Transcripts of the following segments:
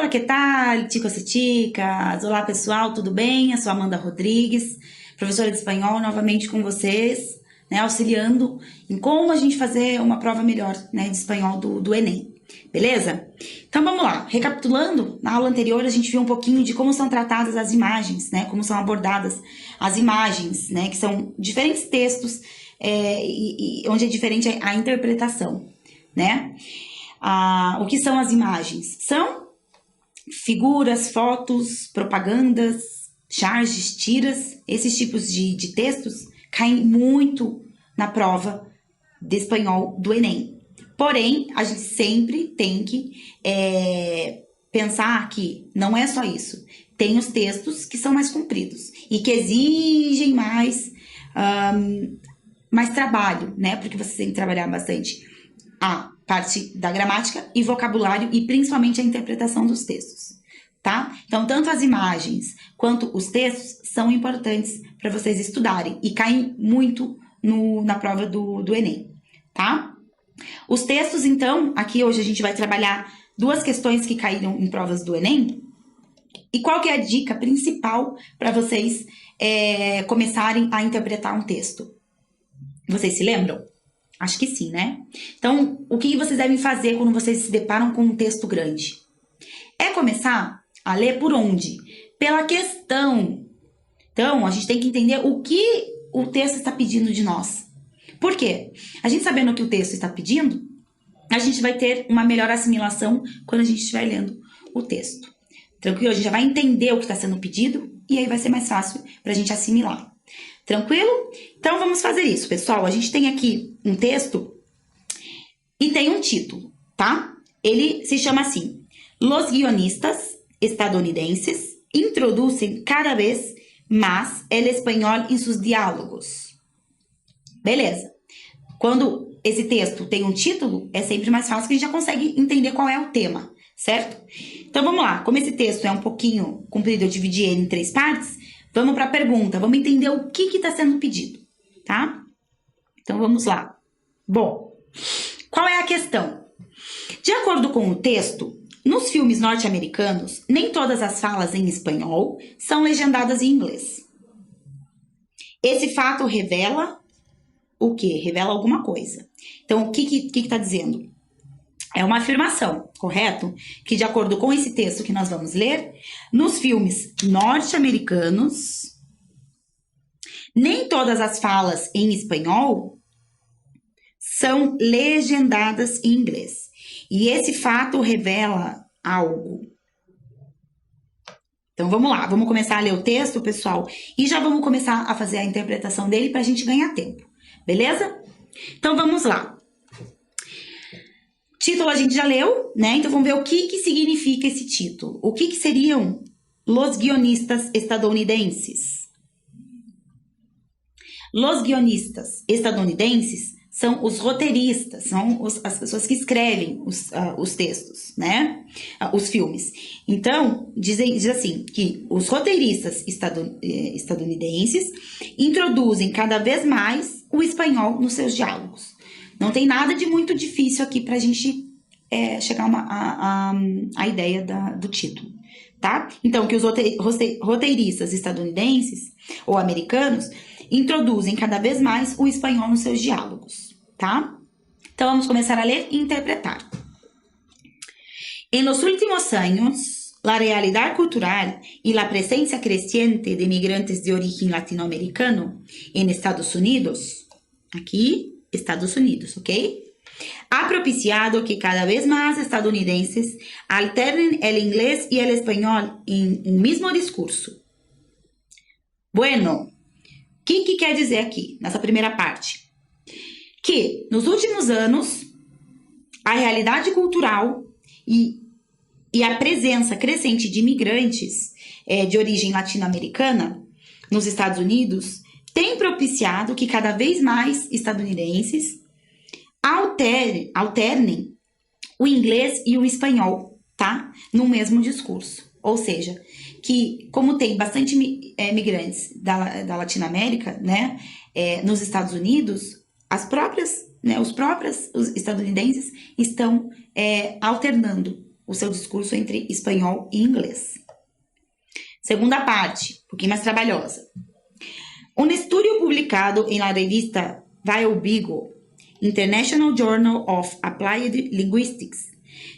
Olá, que tal, chicos e chicas? Olá, pessoal, tudo bem? Eu sou Amanda Rodrigues, professora de espanhol, novamente com vocês, né, auxiliando em como a gente fazer uma prova melhor, né, de espanhol do Enem, beleza? Então, vamos lá. Recapitulando, na aula anterior a gente viu um pouquinho de como são tratadas as imagens, né, como são abordadas as imagens, né, que são diferentes textos, onde é diferente a interpretação, né? O que são as imagens? São figuras, fotos, propagandas, charges, tiras. Esses tipos de textos caem muito na prova de espanhol do Enem. Porém, a gente sempre tem que pensar que não é só isso. Tem os textos que são mais compridos e que exigem mais trabalho, né? Porque você tem que trabalhar bastante a parte da gramática e vocabulário e principalmente a interpretação dos textos, tá? Então, tanto as imagens quanto os textos são importantes para vocês estudarem e caem muito na prova do Enem, tá? Os textos, então, aqui hoje a gente vai trabalhar duas questões que caíram em provas do Enem. E qual que é a dica principal para vocês começarem a interpretar um texto? Vocês se lembram? Acho que sim, né? Então, o que vocês devem fazer quando vocês se deparam com um texto grande? É começar a ler por onde? Pela questão. Então, a gente tem que entender o que o texto está pedindo de nós. Por quê? A gente sabendo o que o texto está pedindo, a gente vai ter uma melhor assimilação quando a gente estiver lendo o texto. Tranquilo? A gente já vai entender o que está sendo pedido e aí vai ser mais fácil para a gente assimilar. Tranquilo? Então, vamos fazer isso, pessoal. A gente tem aqui um texto e tem um título, tá? Ele se chama assim: Los guionistas estadunidenses introducem cada vez más el español em seus diálogos. Beleza. Quando esse texto tem um título, é sempre mais fácil que a gente já consegue entender qual é o tema, certo? Então, vamos lá. Como esse texto é um pouquinho comprido, eu dividi ele em 3 partes. Vamos para a pergunta, vamos entender o que está sendo pedido, tá? Então, vamos lá. Bom, qual é a questão? De acordo com o texto, nos filmes norte-americanos, nem todas as falas em espanhol são legendadas em inglês. Esse fato revela o quê? Revela alguma coisa. Então, o que está dizendo? É uma afirmação, correto? Que de acordo com esse texto que nós vamos ler, nos filmes norte-americanos, nem todas as falas em espanhol são legendadas em inglês. E esse fato revela algo. Então, vamos lá. Vamos começar a ler o texto, pessoal, e já vamos começar a fazer a interpretação dele para a gente ganhar tempo. Beleza? Então, vamos lá. Título a gente já leu, né? Então, vamos ver o que significa esse título. O que seriam los guionistas estadunidenses? Los guionistas estadunidenses são os roteiristas, são as pessoas que escrevem os textos, né? Os filmes. Então, diz assim, que os roteiristas estadunidenses introduzem cada vez mais o espanhol nos seus diálogos. Não tem nada de muito difícil aqui para a gente chegar a ideia do título, tá? Então, que os roteiristas estadunidenses ou americanos introduzem cada vez mais o espanhol nos seus diálogos, tá? Então, vamos começar a ler e interpretar. En los últimos años, la realidad cultural y la presencia creciente de migrantes de origen latinoamericano en Estados Unidos, aquí Estados Unidos, ¿ok? Ha propiciado que cada vez más estadounidenses alternen el inglés y el español en un mismo discurso. Bueno, o que quer dizer aqui, nessa primeira parte? Que nos últimos anos, a realidade cultural e a presença crescente de imigrantes de origem latino-americana nos Estados Unidos tem propiciado que cada vez mais estadunidenses alternem o inglês e o espanhol, tá? No mesmo discurso. Ou seja, que como tem bastante migrantes da Latinoamérica, né, nos Estados Unidos, os próprios estadunidenses estão alternando o seu discurso entre espanhol e inglês. Segunda parte, um pouquinho mais trabalhosa. Um estudo publicado em la revista Vigo, International Journal of Applied Linguistics,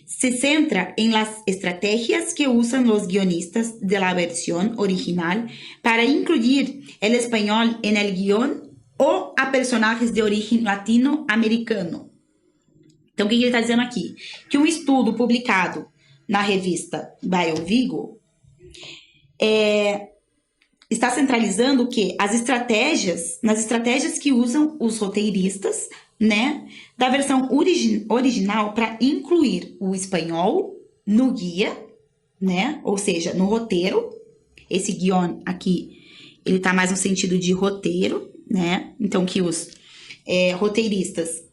se centra en las estrategias que usan los guionistas de la versión original para incluir el español en el guión ou a personagens de origem latino-americano. Então, o que ele está dizendo aqui? Que um estudo publicado na revista Vigo está centralizando o quê? Nas estratégias que usam os roteiristas, né, da versão original para incluir o espanhol no guia, né, ou seja, no roteiro. Esse guion aqui, ele tá mais no sentido de roteiro, né, então que os roteiristas,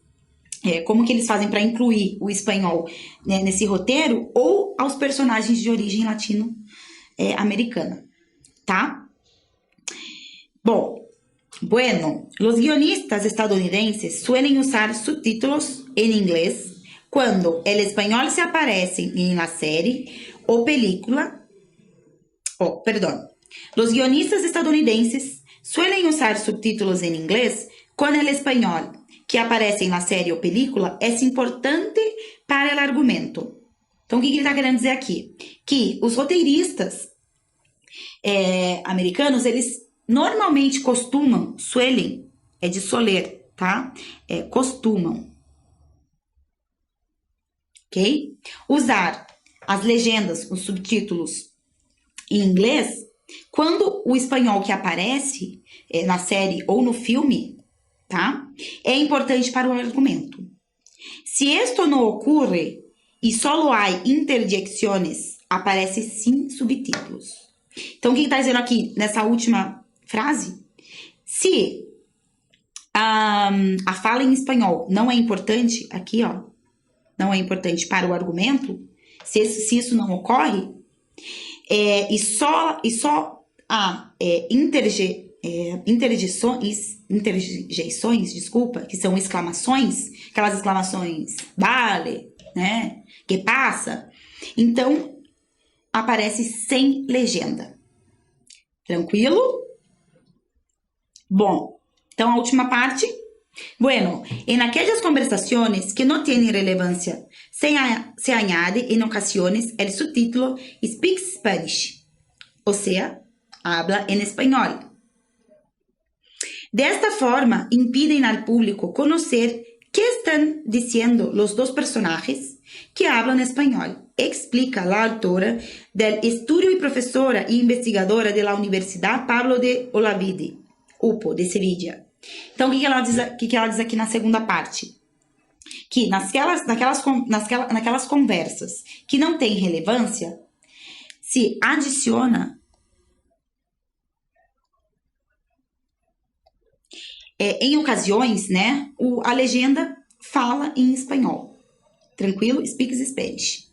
como que eles fazem para incluir o espanhol, né, nesse roteiro, ou aos personagens de origem latino-americana, tá? Bueno, los guionistas estadounidenses suelen usar subtítulos en inglés cuando el español se aparece en la serie o película. Los guionistas estadounidenses suelen usar subtítulos en inglés cuando el español que aparece en la serie o película es importante para el argumento. Então, o que ele está querendo dizer aqui? Que os roteiristas americanos, eles normalmente costumam, suelen, é de soler, tá? Costumam, ok? Usar as legendas, os subtítulos em inglês, quando o espanhol que aparece na série ou no filme, tá? É importante para o argumento. Se esto no ocurre e solo hay interjecciones, aparece sim subtítulos. Então, o que está dizendo aqui nessa última frase? Se a fala em espanhol não é importante, aqui, ó, não é importante para o argumento, se isso não ocorre, e só há interjeições, desculpa, que são exclamações, aquelas exclamações, vale, né, que passa, então aparece sem legenda. Tranquilo? Bom, então a última parte. Bueno, en aquellas conversaciones que no tienen relevancia, se añade en ocasiones el subtítulo Speak Spanish, o sea, habla en español. De esta forma, impiden al público conocer qué están diciendo los dos personajes que hablan español, explica la autora del estudio y profesora e investigadora de la Universidad Pablo de Olavide, UPO, de Sevilla. Então, o que ela diz aqui na segunda parte? Que naquelas conversas que não têm relevância, se adiciona em ocasiões, né, a legenda fala em espanhol. Tranquilo? Speaks Spanish.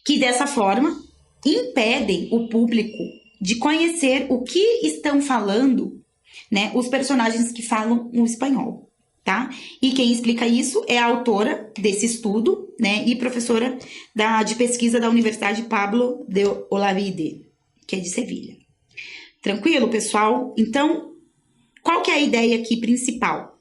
Que dessa forma impedem o público de conhecer o que estão falando, né, os personagens que falam o espanhol, tá? E quem explica isso é a autora desse estudo, né, e professora de pesquisa da Universidade Pablo de Olavide, que é de Sevilha. Tranquilo, pessoal? Então, qual que é a ideia aqui principal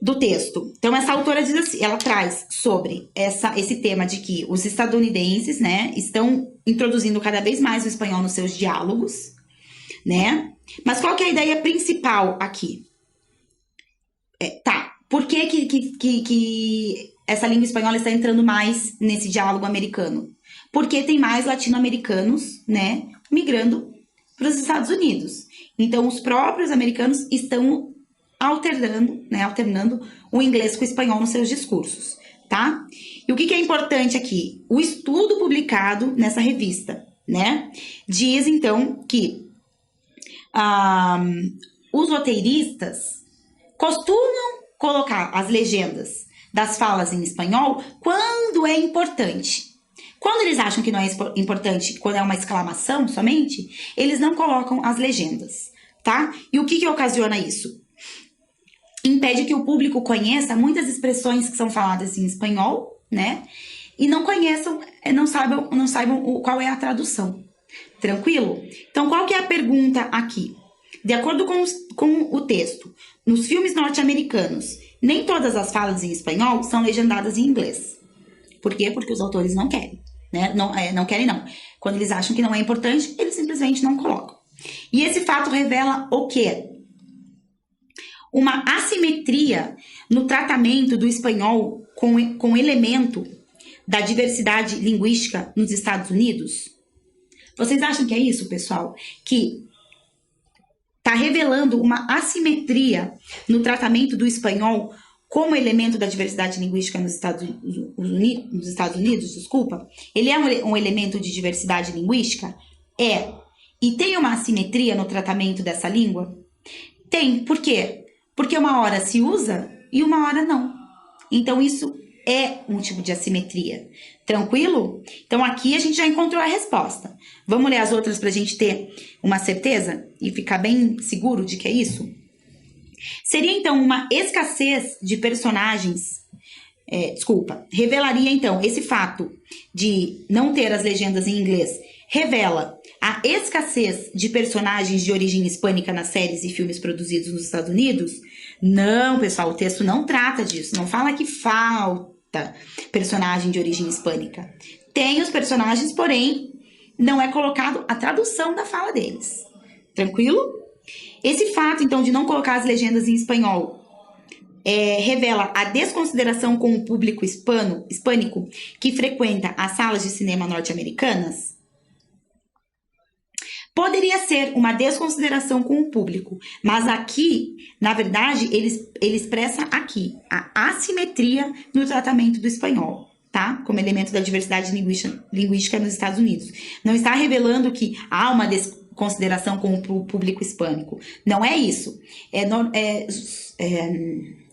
do texto? Então, essa autora diz assim, ela traz sobre esse tema de que os estadunidenses, né, estão introduzindo cada vez mais o espanhol nos seus diálogos, né? Mas qual que é a ideia principal aqui? Por que essa língua espanhola está entrando mais nesse diálogo americano? Porque tem mais latino-americanos, né, migrando para os Estados Unidos. Então, os próprios americanos estão alternando o inglês com o espanhol nos seus discursos, tá? E o que é importante aqui? O estudo publicado nessa revista, né, diz, então, que os roteiristas costumam colocar as legendas das falas em espanhol quando é importante. Quando eles acham que não é importante, quando é uma exclamação somente, eles não colocam as legendas, tá? E o que ocasiona isso? Impede que o público conheça muitas expressões que são faladas em espanhol, né? e não conheçam, não saibam qual é a tradução. Tranquilo? Então, qual que é a pergunta aqui? De acordo com o texto, nos filmes norte-americanos, nem todas as falas em espanhol são legendadas em inglês. Por quê? Porque os autores não querem, né? Não querem, não. Quando eles acham que não é importante, eles simplesmente não colocam. E esse fato revela o quê? Uma assimetria no tratamento do espanhol com elemento da diversidade linguística nos Estados Unidos? Vocês acham que é isso, pessoal? Que está revelando uma assimetria no tratamento do espanhol como elemento da diversidade linguística nos Estados Unidos, desculpa? Ele é um elemento de diversidade linguística? É. E tem uma assimetria no tratamento dessa língua? Tem. Por quê? Porque uma hora se usa e uma hora não. Então, isso é um tipo de assimetria. Tranquilo? Então, aqui a gente já encontrou a resposta. Vamos ler as outras para a gente ter uma certeza e ficar bem seguro de que é isso? Seria, então, uma escassez de personagens... revelaria, então, esse fato de não ter as legendas em inglês, revela a escassez de personagens de origem hispânica nas séries e filmes produzidos nos Estados Unidos? Não, pessoal, o texto não trata disso. Não fala que falta personagem de origem hispânica. Tem os personagens, porém, não é colocado a tradução da fala deles. Tranquilo? Esse fato, então, de não colocar as legendas em espanhol revela a desconsideração com o público hispânico que frequenta as salas de cinema norte-americanas? Poderia ser uma desconsideração com o público, mas aqui, na verdade, ele expressa aqui a assimetria no tratamento do espanhol, tá? Como elemento da diversidade linguística nos Estados Unidos. Não está revelando que há uma desconsideração com o público hispânico. Não é isso.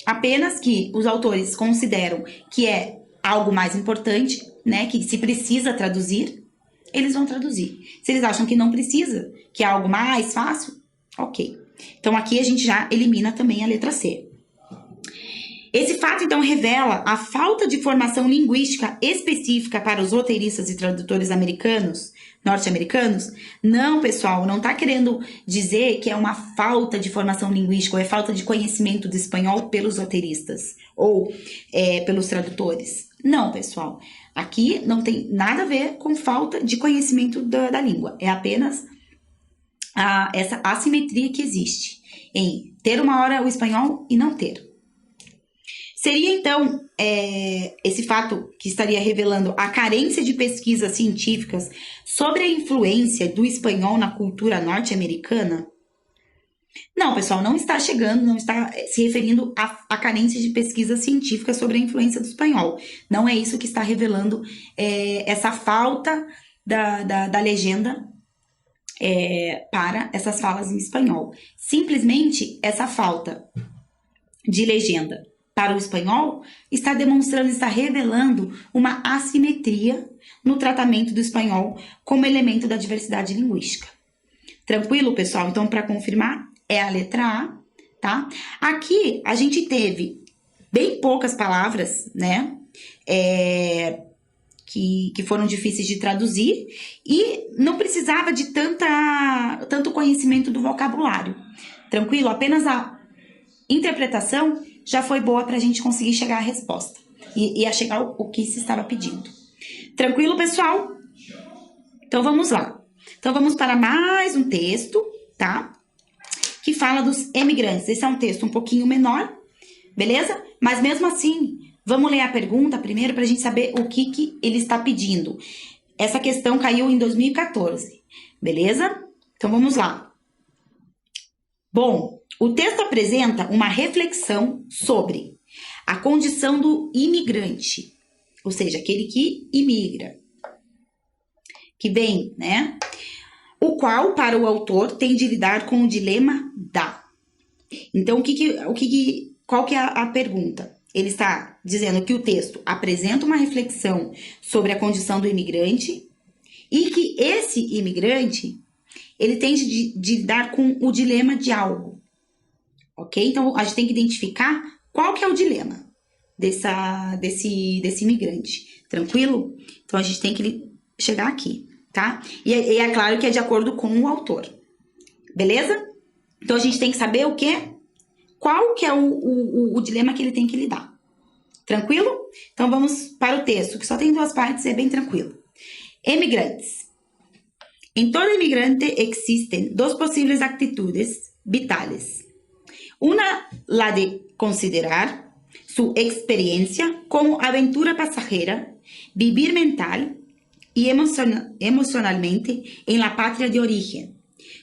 Apenas que os autores consideram que é algo mais importante, né? Que se precisa traduzir, eles vão traduzir. Se eles acham que não precisa, que é algo mais fácil, ok. Então, aqui a gente já elimina também a letra C. Esse fato, então, revela a falta de formação linguística específica para os roteiristas e tradutores norte-americanos? Não, pessoal, não está querendo dizer que é uma falta de formação linguística ou é falta de conhecimento do espanhol pelos roteiristas ou pelos tradutores. Não, pessoal. Aqui não tem nada a ver com falta de conhecimento da língua. É apenas essa assimetria que existe em ter uma hora o espanhol e não ter. Seria, então, esse fato que estaria revelando a carência de pesquisas científicas sobre a influência do espanhol na cultura norte-americana? Não, pessoal, não está se referindo à carência de pesquisas científicas sobre a influência do espanhol. Não é isso que está revelando essa falta da legenda para essas falas em espanhol. Simplesmente, essa falta de legenda para o espanhol está revelando uma assimetria no tratamento do espanhol como elemento da diversidade linguística. Tranquilo, pessoal? Então, para confirmar, é a letra A, tá? Aqui, a gente teve bem poucas palavras, né? Que foram difíceis de traduzir e não precisava de tanto conhecimento do vocabulário. Tranquilo? Apenas a interpretação já foi boa para a gente conseguir chegar à resposta e a chegar o que se estava pedindo. Tranquilo, pessoal? Então, vamos lá. Então, vamos para mais um texto, tá? Que fala dos emigrantes. Esse é um texto um pouquinho menor, beleza? Mas mesmo assim, vamos ler a pergunta primeiro para a gente saber o que ele está pedindo. Essa questão caiu em 2014, beleza? Então, vamos lá. Bom, o texto apresenta uma reflexão sobre a condição do imigrante, ou seja, aquele que imigra, que vem, né? O qual, para o autor, tem de lidar com o dilema da. Então, qual que é a pergunta? Ele está dizendo que o texto apresenta uma reflexão sobre a condição do imigrante e que esse imigrante, ele tem de lidar com o dilema de algo. Ok? Então, a gente tem que identificar qual que é o dilema. desse imigrante. Tranquilo? Então, a gente tem que chegar aqui, tá? E é claro que é de acordo com o autor. Beleza? Então, a gente tem que saber o quê? Qual que é o dilema que ele tem que lidar. Tranquilo? Então, vamos para o texto, que só tem 2 partes e é bem tranquilo. Emigrantes. En todo inmigrante existen 2 posibles actitudes vitales. Una, la de considerar su experiencia como aventura pasajera, vivir mental y emocionalmente en la patria de origen,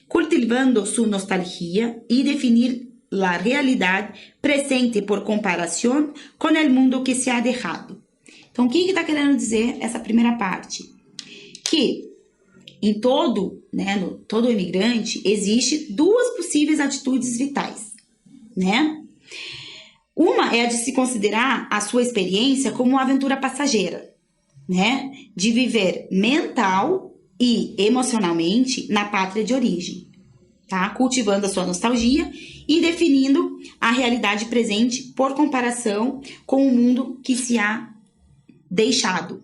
cultivando su nostalgia y definir la realidad presente por comparação com o mundo que se ha dejado. Então, o que está querendo dizer essa primeira parte? Que em todo imigrante existe 2 possíveis atitudes vitais, né? Uma é a de se considerar a sua experiência como uma aventura passageira, né? De viver mental e emocionalmente na pátria de origem, tá? Cultivando a sua nostalgia e definindo a realidade presente por comparação com o mundo que se há deixado,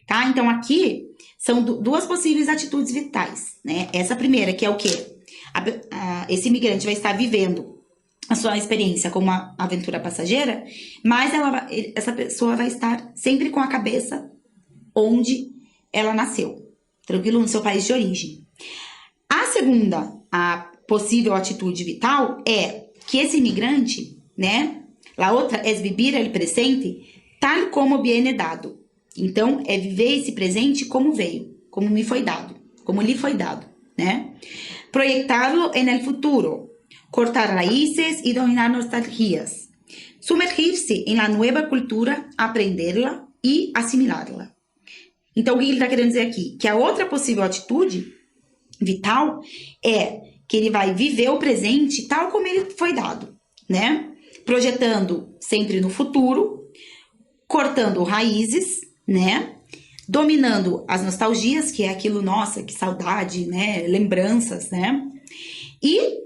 tá? Então, aqui são 2 possíveis atitudes vitais, né? Essa primeira, que é o quê? Esse imigrante vai estar vivendo a sua experiência como uma aventura passageira, mas essa pessoa vai estar sempre com a cabeça onde ela nasceu, tranquilo? No seu país de origem. A segunda, a possível atitude vital é que esse imigrante, né? La outra es vivir el presente tal como viene dado. Então, é viver esse presente como veio, como me foi dado, como lhe foi dado, né? Proyectarlo en el futuro, cortar raíces y dominar nostalgias, sumergir-se en la nueva cultura, aprenderla e assimilá-la. Então, o que ele está querendo dizer aqui? Que a outra possível atitude vital é que ele vai viver o presente tal como ele foi dado, né? Projetando sempre no futuro, cortando raízes, né? Dominando as nostalgias, que é aquilo, nossa, que saudade, né? Lembranças, né? E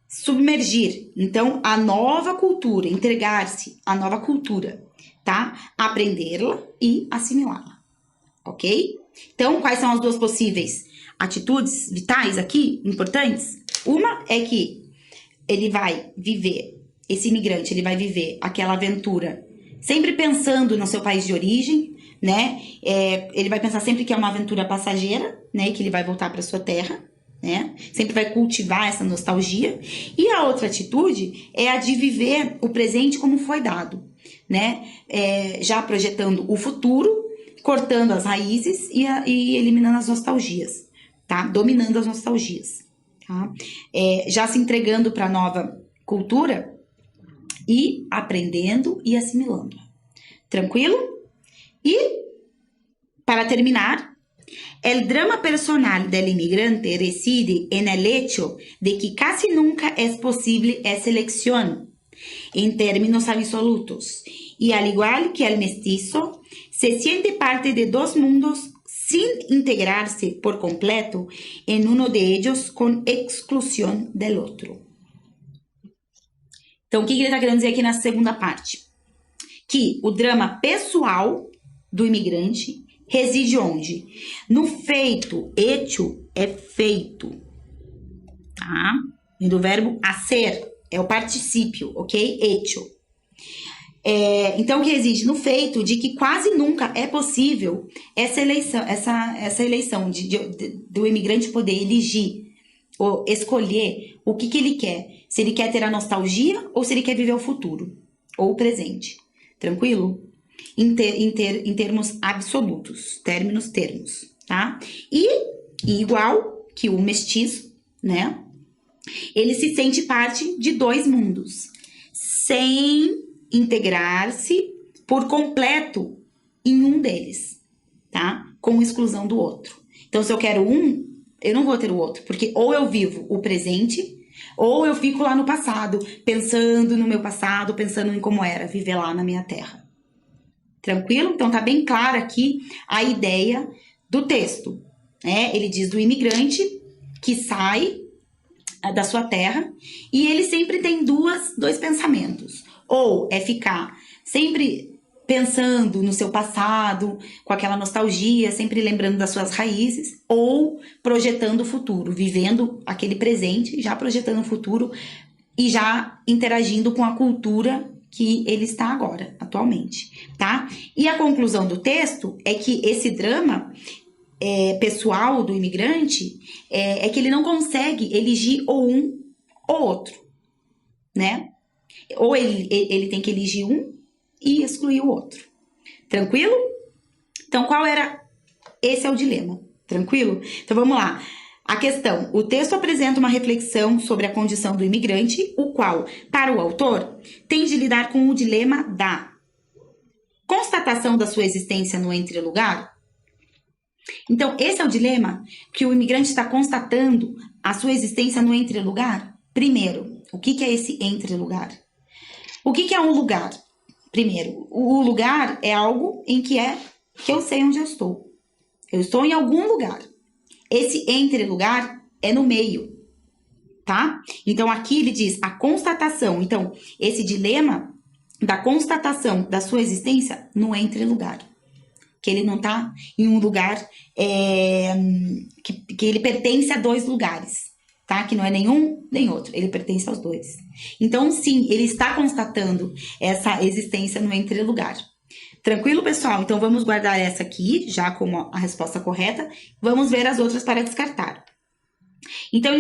submergir, então, a nova cultura, entregar-se à nova cultura, tá? Aprendê-la e assimilá-la, ok? Então, quais são as 2 possíveis atitudes vitais aqui, importantes? Uma é que ele vai viver, esse imigrante, ele vai viver aquela aventura sempre pensando no seu país de origem, né? Ele vai pensar sempre que é uma aventura passageira, né? Que ele vai voltar para sua terra, né? Sempre vai cultivar essa nostalgia. E a outra atitude é a de viver o presente como foi dado, né? Já projetando o futuro, cortando as raízes e eliminando as nostalgias, tá? Dominando as nostalgias, tá? Já se entregando para a nova cultura e aprendendo e assimilando. Tranquilo? E, para terminar, el drama personal del inmigrante reside en el hecho de que casi nunca es posible esa elección en términos absolutos, y al igual que el mestizo, se siente parte de 2 mundos sin integrarse por completo en uno de ellos con exclusión del otro. Então, o que ele está querendo dizer aqui na segunda parte? Que o drama pessoal do imigrante reside onde? No feito. Hecho é feito, tá? E do verbo hacer é o particípio, ok? Hecho. Então, que reside no feito de que quase nunca é possível essa eleição do imigrante poder elegir ou escolher o que ele quer. Se ele quer ter a nostalgia ou se ele quer viver o futuro ou o presente. Tranquilo? Em termos absolutos. Termos, tá? E igual que o mestiço, né? Ele se sente parte de 2 mundos. Sem integrar-se por completo em um deles, tá? Com exclusão do outro. Então, se eu quero um, eu não vou ter o outro, porque ou eu vivo o presente, ou eu fico lá no passado, pensando no meu passado, pensando em como era viver lá na minha terra. Tranquilo? Então, tá bem clara aqui a ideia do texto, né? Ele diz do imigrante que sai da sua terra e ele sempre tem 2 pensamentos. Ou é ficar sempre pensando no seu passado, com aquela nostalgia, sempre lembrando das suas raízes, ou projetando o futuro, vivendo aquele presente, já projetando o futuro e já interagindo com a cultura que ele está agora, atualmente, tá? E a conclusão do texto é que esse drama pessoal do imigrante é que ele não consegue elegir ou um ou outro, né? Ou ele tem que elegir um e excluir o outro. Tranquilo? Então, esse é o dilema. Tranquilo? Então, vamos lá. A questão: o texto apresenta uma reflexão sobre a condição do imigrante, o qual, para o autor, tem de lidar com o dilema da constatação da sua existência no entrelugar. Então, esse é o dilema que o imigrante está constatando a sua existência no entrelugar. Primeiro, o que é esse entrelugar? O que é um lugar? Primeiro, o lugar é algo em que eu sei onde eu estou. Eu estou em algum lugar. Esse entrelugar é no meio, tá? Então, aqui ele diz a constatação. Então, esse dilema da constatação da sua existência no entrelugar. Que ele não está em um lugar que ele pertence a dois lugares, tá? Que não é nenhum nem outro, ele pertence aos dois. Então, sim, ele está constatando essa existência no entrelugar. Tranquilo, pessoal? Então, vamos guardar essa aqui, já como a resposta correta. Vamos ver as outras para descartar. Então,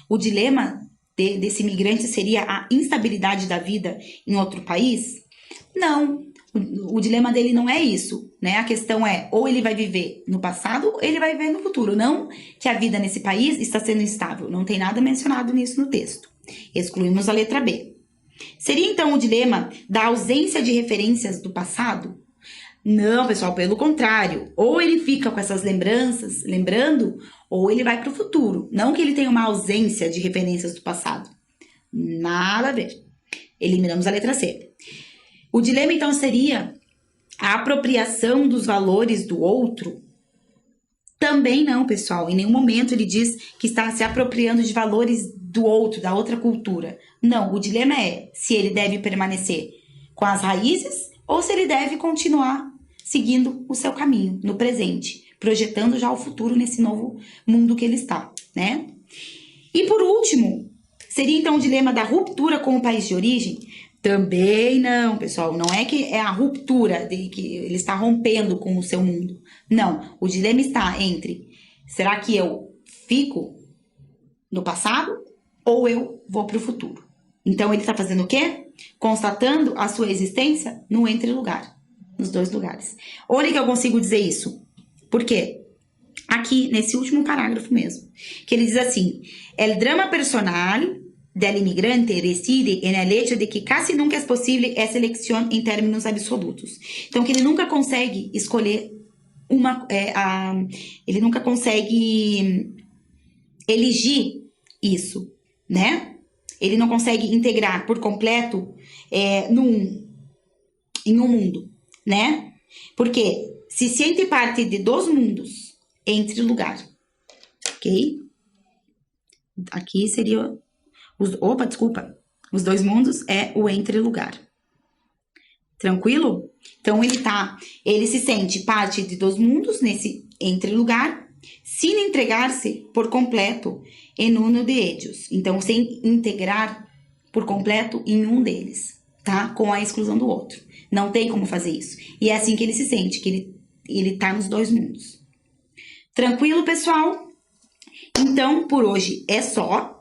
o dilema desse imigrante seria a instabilidade da vida em outro país? Não. O dilema dele não é isso, né? A questão é, ou ele vai viver no passado, ou ele vai viver no futuro. Não que a vida nesse país está sendo instável. Não tem nada mencionado nisso no texto. Excluímos a letra B. Seria, então, o dilema da ausência de referências do passado? Não, pessoal, pelo contrário. Ou ele fica com essas lembranças, lembrando, ou ele vai para o futuro. Não que ele tenha uma ausência de referências do passado. Nada a ver. Eliminamos a letra C. O dilema, então, seria a apropriação dos valores do outro? Também não, pessoal. Em nenhum momento ele diz que está se apropriando de valores do outro, da outra cultura. Não, o dilema é se ele deve permanecer com as raízes ou se ele deve continuar seguindo o seu caminho no presente, projetando já o futuro nesse novo mundo que ele está, né? E por último, seria então o dilema da ruptura com o país de origem? Também não, pessoal. Não é que é a ruptura, de que ele está rompendo com o seu mundo. Não, o dilema está entre: será que eu fico no passado ou eu vou para o futuro? Então, ele está fazendo o quê? Constatando a sua existência no entrelugar, nos dois lugares. Olha que eu consigo dizer isso. Por quê? Aqui, nesse último parágrafo mesmo, que ele diz assim: el drama personal del inmigrante reside en el hecho de que casi nunca es posible esa elección en términos absolutos. Então, que ele nunca consegue escolher ele nunca consegue elegir isso, né? Ele não consegue integrar por completo em um mundo, né? Porque se sente parte de dois mundos entre lugar, ok? Aqui seria os dois mundos é o entre-lugar. Tranquilo? Então, ele se sente parte de dois mundos nesse entre-lugar, sem entregar-se por completo em uno de ellos. Então, sem integrar por completo em um deles, tá? Com a exclusão do outro. Não tem como fazer isso. E é assim que ele se sente, que ele tá nos dois mundos. Tranquilo, pessoal? Então, por hoje é só.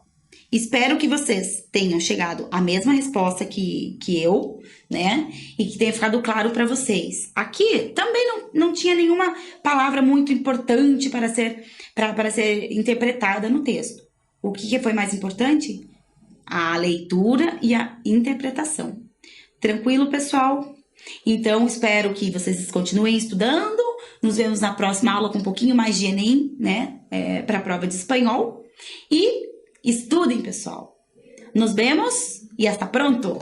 Espero que vocês tenham chegado à mesma resposta que eu, né? E que tenha ficado claro para vocês. Aqui também não tinha nenhuma palavra muito importante para ser interpretada no texto. O que foi mais importante? A leitura e a interpretação. Tranquilo, pessoal? Então, espero que vocês continuem estudando. Nos vemos na próxima aula com um pouquinho mais de Enem, né? Para a prova de espanhol. E estudem, pessoal. Nos vemos e hasta pronto!